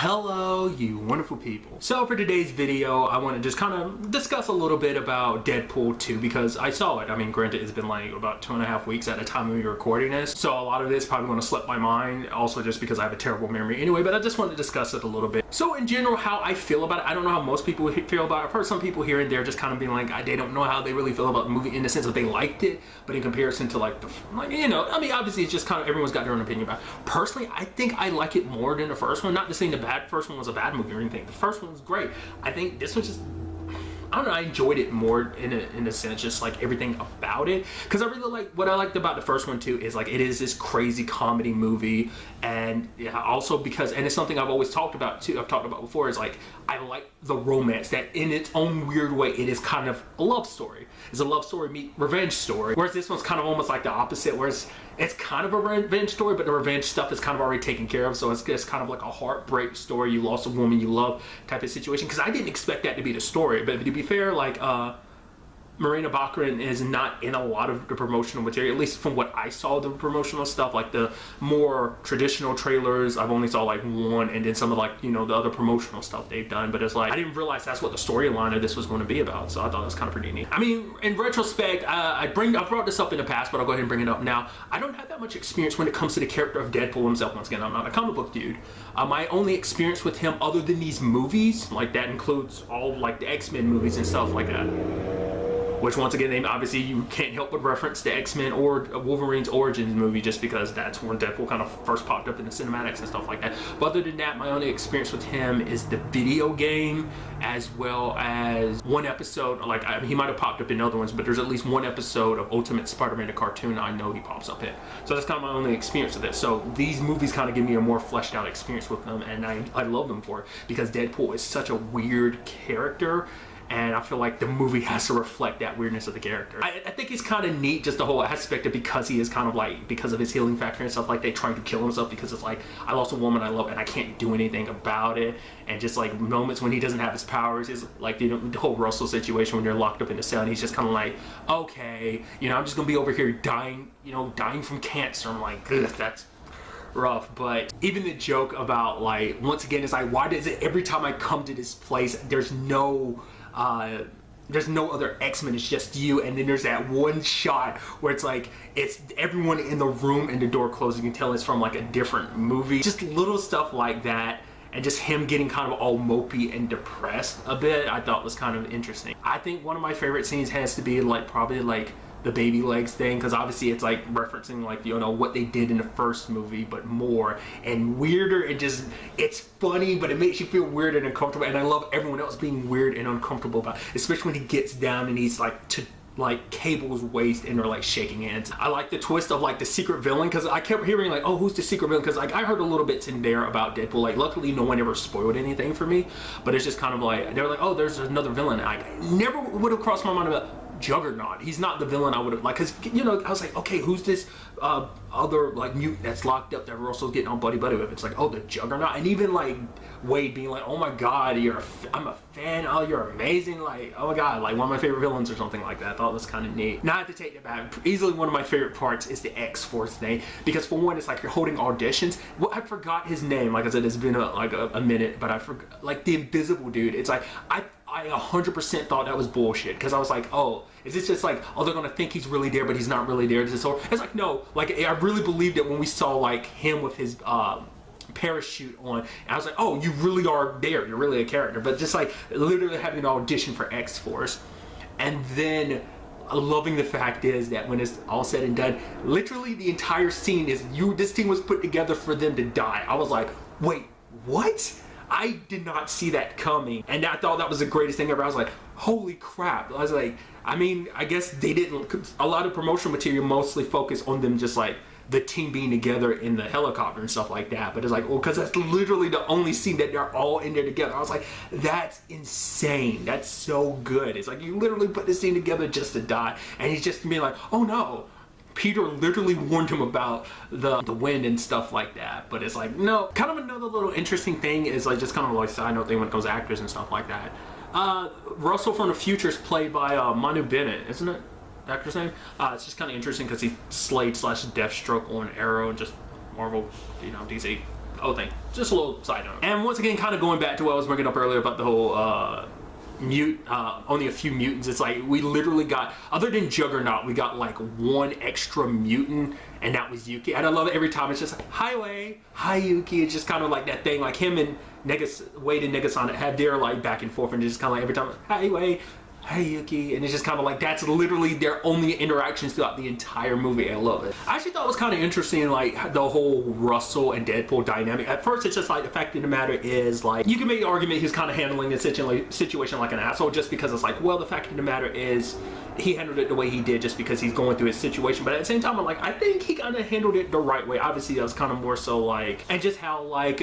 Hello, you wonderful people. So for today's video, I want to just kind of discuss a little bit about Deadpool 2 because I saw it. I mean, granted, it's been like about 2.5 weeks at the time of me recording this. So a lot of this probably going to slip my mind, also just because I have a terrible memory anyway, but I just wanted to discuss it a little bit. So in general, how I feel about it, I don't know how most people feel about it. I've heard some people here and there just kind of being like, they don't know how they really feel about the movie in the sense that they liked it, but in comparison to like, you know, I mean, obviously it's just kind of, everyone's got their own opinion about it. Personally, I think I like it more than the first one. Not to say the first one was a bad movie or anything. The first one was great. I think this was just, I don't know, I enjoyed it more in a sense, just like everything about it. Because I really like, what I liked about the first one too is like, it is this crazy comedy movie. And yeah, also because, and it's something I've always talked about too, I've talked about before, is like, I like the romance that in its own weird way, it is kind of a love story. It's a love story meet revenge story. Whereas this one's kind of almost like the opposite, whereas it's kind of a revenge story, but the revenge stuff is kind of already taken care of. So it's just kind of like a heartbreak story. You lost a woman you love type of situation. Because I didn't expect that to be the story. But to be fair, like Marina Baccarin is not in a lot of the promotional material, at least from what I saw, the promotional stuff, like the more traditional trailers. I've only saw like one, and then some of like, you know, the other promotional stuff they've done. But it's like, I didn't realize that's what the storyline of this was going to be about. So I thought it was kind of pretty neat. I mean, in retrospect, I've brought this up in the past, but I'll go ahead and bring it up now. I don't have that much experience when it comes to the character of Deadpool himself. Once again, I'm not a comic book dude. My only experience with him, other than these movies, like that includes all like the X-Men movies and stuff like that. Which once again, obviously you can't help but reference the X-Men or Wolverine's Origins movie just because that's when Deadpool kind of first popped up in the cinematics and stuff like that. But other than that, my only experience with him is the video game, as well as one episode, like I mean, he might have popped up in other ones, but there's at least one episode of Ultimate Spider-Man, the cartoon, I know he pops up in. So that's kind of my only experience with it. So these movies kind of give me a more fleshed out experience with them, and I love them for it because Deadpool is such a weird character. And I feel like the movie has to reflect that weirdness of the character. I think it's kind of neat, just the whole aspect of, because he is kind of like, because of his healing factor and stuff like that, trying to kill himself because it's like, I lost a woman I love and I can't do anything about it. And just like moments when he doesn't have his powers, is like the whole Russell situation when they're locked up in the cell and he's just kind of like, okay, you know, I'm just gonna be over here dying, you know, dying from cancer. I'm like, ugh, that's rough. But even the joke about like, once again, it's like, why does it every time I come to this place, there's no other X-Men, it's just you, and then there's that one shot where it's like, it's everyone in the room and the door closed, you can tell it's from like a different movie. Just little stuff like that, and just him getting kind of all mopey and depressed a bit, I thought was kind of interesting. I think one of my favorite scenes has to be like, probably like the baby legs thing, because obviously it's like referencing like, you know, what they did in the first movie, but more and weirder, and just, it's funny, but it makes you feel weird and uncomfortable, and I love everyone else being weird and uncomfortable about it, especially when he gets down and he's like to like Cable's waist and they're like shaking hands. I like the twist of like the secret villain, because I kept hearing like, oh, who's the secret villain, because like I heard a little bits in there about Deadpool. Like luckily no one ever spoiled anything for me, but it's just kind of like, they were like, oh, there's another villain. I never would have crossed my mind about Juggernaut. He's not the villain I would have, like, because, you know, I was like, okay, who's this other like mutant that's locked up that Russell's getting on buddy with? It's like, oh, the Juggernaut. And even like Wade being like, oh my god, I'm a fan, oh, you're amazing, like, oh my god, like one of my favorite villains or something like that. I thought it was kind of neat. Not to take it back, easily one of my favorite parts is the X-Force thing, because for one, it's like you're holding auditions. Well, I forgot his name, like I said, it's been a minute, but I forgot, like the invisible dude. It's like, I 100% thought that was bullshit, because I was like, oh, is this just like, oh, they're gonna think he's really there but he's not really there? It's like, no, like I really believed it when we saw like him with his parachute on, and I was like, oh, you really are there, you're really a character. But just like literally having an audition for X-Force, and then loving the fact is that when it's all said and done, literally the entire scene is this team was put together for them to die. I was like, wait, what? I did not see that coming, and I thought that was the greatest thing ever. I was like, holy crap. I was like, I mean, I guess they didn't, a lot of promotional material mostly focused on them just like the team being together in the helicopter and stuff like that, but it's like, well, because that's literally the only scene that they're all in there together. I was like, that's insane, that's so good. It's like, you literally put this scene together just to die, and he's just being like, oh no, Peter literally warned him about the wind and stuff like that. But it's like, no. Kind of another little interesting thing is like, just kind of like side note thing when it comes to actors and stuff like that. Russell from the future is played by Manu Bennett, isn't it? The actor's name? It's just kind of interesting because he's Slade / Deathstroke on Arrow, and just Marvel, you know, DC whole thing. Just a little side note. And once again, kind of going back to what I was bringing up earlier about the whole only a few mutants. It's like we literally got, other than Juggernaut, we got like one extra mutant, and that was Yuki. And I love it every time. It's just like, hi Wade, hi Yuki. It's just kind of like that thing, like him and Wade and Negasonic had their like back and forth, and just kind of like every time, hi Wade, hi Yuki, and it's just kind of like that's literally their only interactions throughout the entire movie. I love it. I actually thought it was kind of interesting, like the whole Russell and Deadpool dynamic. At first, it's just like the fact of the matter is, like, you can make the argument he's kind of handling the situation like an asshole, just because it's like, well, the fact of the matter is he handled it the way he did just because he's going through his situation. But at the same time, I'm like, I think he kind of handled it the right way. Obviously, that was kind of more so like, and just how like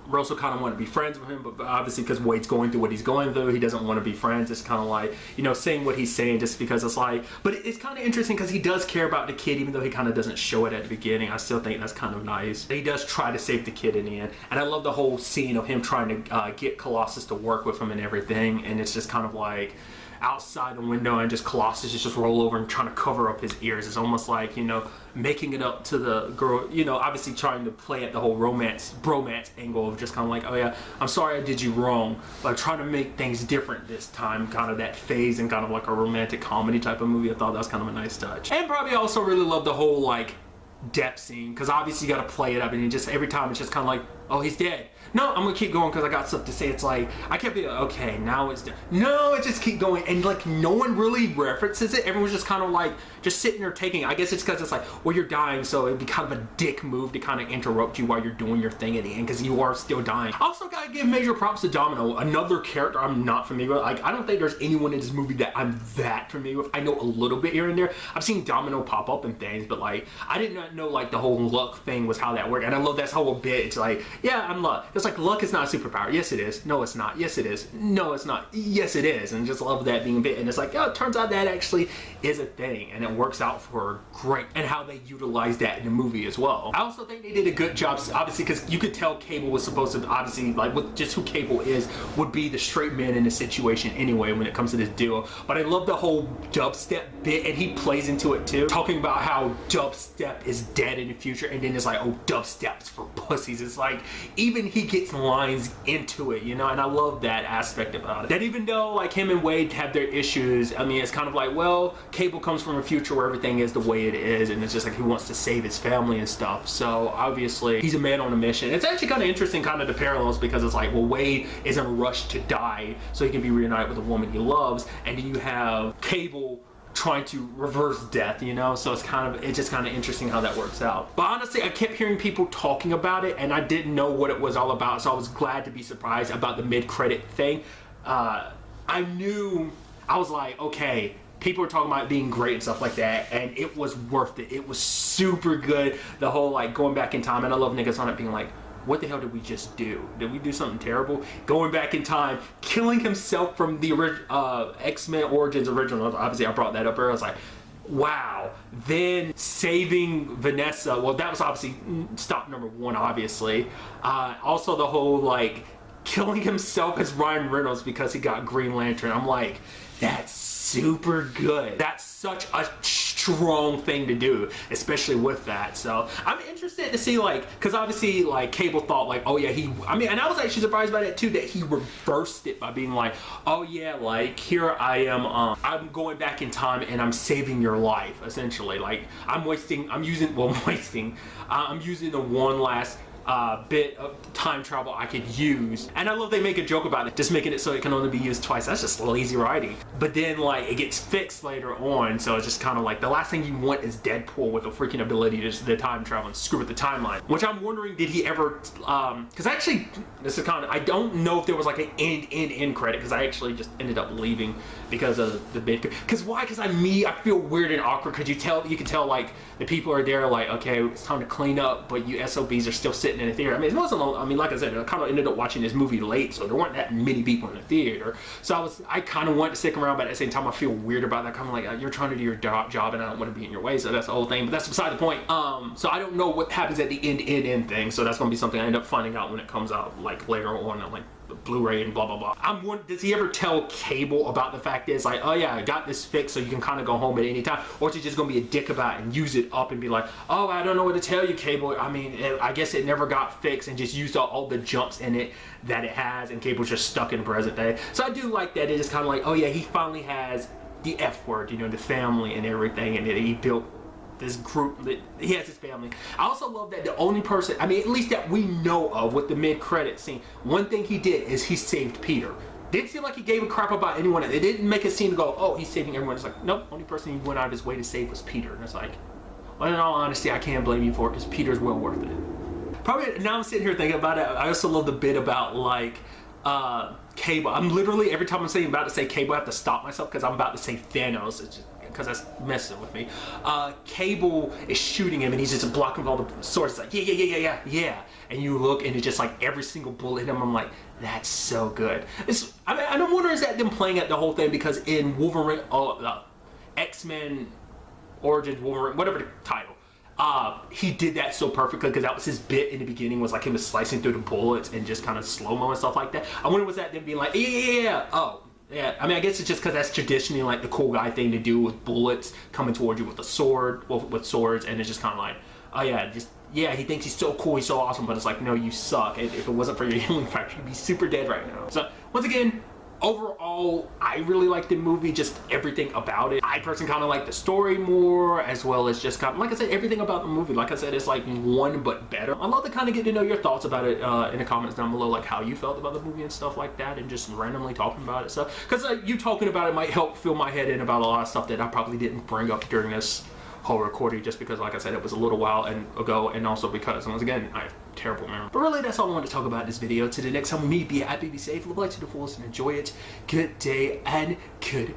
Russell kind of wanted to be friends with him, but obviously because Wade's going through what he's going through, he doesn't want to be friends. It's kind of like, you know, saying what he's saying just because it's like, but it's kind of interesting because he does care about the kid, even though he kind of doesn't show it at the beginning. I still think that's kind of nice. He does try to save the kid in the end, and I love the whole scene of him trying to get Colossus to work with him and everything, and it's just kind of like outside the window, and just Colossus just roll over and trying to cover up his ears. It's almost like, you know, making it up to the girl, you know, obviously trying to play at the whole bromance angle of just kind of like, oh yeah, I'm sorry I did you wrong, but trying to make things different this time, kind of that phase, and kind of like a romantic comedy type of movie. I thought that was kind of a nice touch. And probably also really love the whole like depth scene, because obviously you got to play it up, and just every time it's just kind of like, oh, he's dead. No, I'm gonna keep going because I got stuff to say. It's like, I can't be like, okay, now it's dead. No, it just keep going, and like no one really references it. Everyone's just kind of like just sitting there taking it. I guess it's because it's like, well, you're dying, so it'd be kind of a dick move to kind of interrupt you while you're doing your thing at the end, because you are still dying. I also gotta give major props to Domino, another character I'm not familiar with. Like, I don't think there's anyone in this movie that I'm that familiar with. I know a little bit here and there. I've seen Domino pop up in things, but like I did not know like the whole luck thing was how that worked. And I love that whole bit. It's like, yeah, I'm luck. It's like, luck is not a superpower. Yes, it is. No, it's not. Yes, it is. No, it's not. Yes, it is. And just love that being a bit. And it's like, oh, it turns out that actually is a thing, and it works out for great. And how they utilize that in the movie as well. I also think they did a good job, obviously, because you could tell Cable was supposed to, obviously, like with just who Cable is, would be the straight man in the situation anyway when it comes to this duo. But I love the whole dubstep bit, and he plays into it too, talking about how dubstep is dead in the future, and then it's like, oh, dubstep's for pussies. It's like, even he gets lines into it, you know, and I love that aspect about it. That even though like him and Wade have their issues, I mean, it's kind of like, well, Cable comes from a future where everything is the way it is, and it's just like he wants to save his family and stuff. So obviously he's a man on a mission. It's actually kind of interesting, kind of the parallels, because it's like, well, Wade is in a rush to die so he can be reunited with a woman he loves, and you have Cable trying to reverse death, you know. So it's just kind of interesting how that works out. But honestly, I kept hearing people talking about it, and I didn't know what it was all about, so I was glad to be surprised about the mid-credit thing. I was like, okay, people are talking about it being great and stuff like that, and it was worth it. It was super good. The whole like going back in time, and I love niggas on it being like, what the hell did we just do? Did we do something terrible? Going back in time, killing himself from the X-Men Origins original. Obviously, I brought that up earlier. I was like, wow. Then saving Vanessa. Well, that was obviously stop number one, obviously. Also, the whole like killing himself as Ryan Reynolds because he got Green Lantern. I'm like, that's super good. That's such a strong thing to do, especially with that. So I'm interested to see, like, because obviously like Cable thought like, oh yeah, and I was actually surprised by that too, that he reversed it by being like, oh yeah, like here I am, I'm going back in time and I'm saving your life, essentially. Like I'm using the one last bit of time travel I could use. And I love they make a joke about it, just making it so it can only be used twice. That's just lazy writing. But then like it gets fixed later on, so it's just kind of like the last thing you want is Deadpool with a freaking ability to just the time travel and screw with the timeline. Which I'm wondering, did he ever because actually this is kind of, I don't know if there was like an end credit, because I actually just ended up leaving because of the bit. Because why? Because I feel weird and awkward, because you can tell like the people are there like, okay, it's time to clean up, but you SOBs are still sitting in the theater. I mean, it wasn't long. I mean, like I said, I kind of ended up watching this movie late, so there weren't that many people in the theater. So I kind of wanted to stick around, but at the same time, I feel weird about that. Kind of like, you're trying to do your job, and I don't want to be in your way. So that's the whole thing. But that's beside the point. So I don't know what happens at the end thing. So that's going to be something I end up finding out when it comes out, like later on, like Blu-ray and blah blah blah. I'm wondering, does he ever tell Cable about the fact that it's like, oh yeah, I got this fixed so you can kind of go home at any time, or is he just gonna be a dick about it and use it up and be like, oh, I don't know what to tell you, Cable. I mean, I guess it never got fixed, and just used all the jumps in it that it has, and Cable's just stuck in present day. So I do like that. It is kind of like, oh yeah, he finally has the F word, you know, the family and everything, and he built this group, that he has his family. I also love that the only person, I mean, at least that we know of with the mid-credit scene, one thing he did is he saved Peter. Didn't seem like he gave a crap about anyone. It didn't make a scene to go, oh, he's saving everyone. It's like, nope, only person he went out of his way to save was Peter. And it's like, well, in all honesty, I can't blame you for it, because Peter's well worth it. Probably, now I'm sitting here thinking about it, I also love the bit about, like, Cable. I'm literally, every time I'm saying about to say Cable, I have to stop myself because I'm about to say Thanos. It's just, because that's messing with me. Cable is shooting him and he's just blocking with all the swords. It's like, yeah. And you look and it's just like every single bullet hit him. I'm like, that's so good. I mean, I don't wonder, is that them playing at the whole thing, because in Wolverine, X-Men Origins Wolverine, whatever the title, he did that so perfectly, because that was his bit in the beginning, was like he was slicing through the bullets and just kind of slow-mo and stuff like that. I wonder, was that them being like, yeah. Oh, yeah, I mean, I guess it's just because that's traditionally like the cool guy thing to do, with bullets coming towards you with a sword, with swords, and it's just kind of like, oh yeah, he thinks he's so cool, he's so awesome, but it's like, no, you suck. If it wasn't for your healing factor, you'd be super dead right now. So, once again, overall, I really like the movie, just everything about it. I personally kind of like the story more, as well as just kind of, like I said, everything about the movie. Like I said, it's like one but better. I'd love to kind of get to know your thoughts about it in the comments down below, like how you felt about the movie and stuff like that, and just randomly talking about it. So, because you talking about it might help fill my head in about a lot of stuff that I probably didn't bring up during this whole recording, just because, like I said, it was a little while ago, and also because, once again, I have terrible memory. But really, that's all I wanted to talk about in this video. Till the next time, me, be happy, be safe, live life to the fullest, and enjoy it. Good day and goodbye.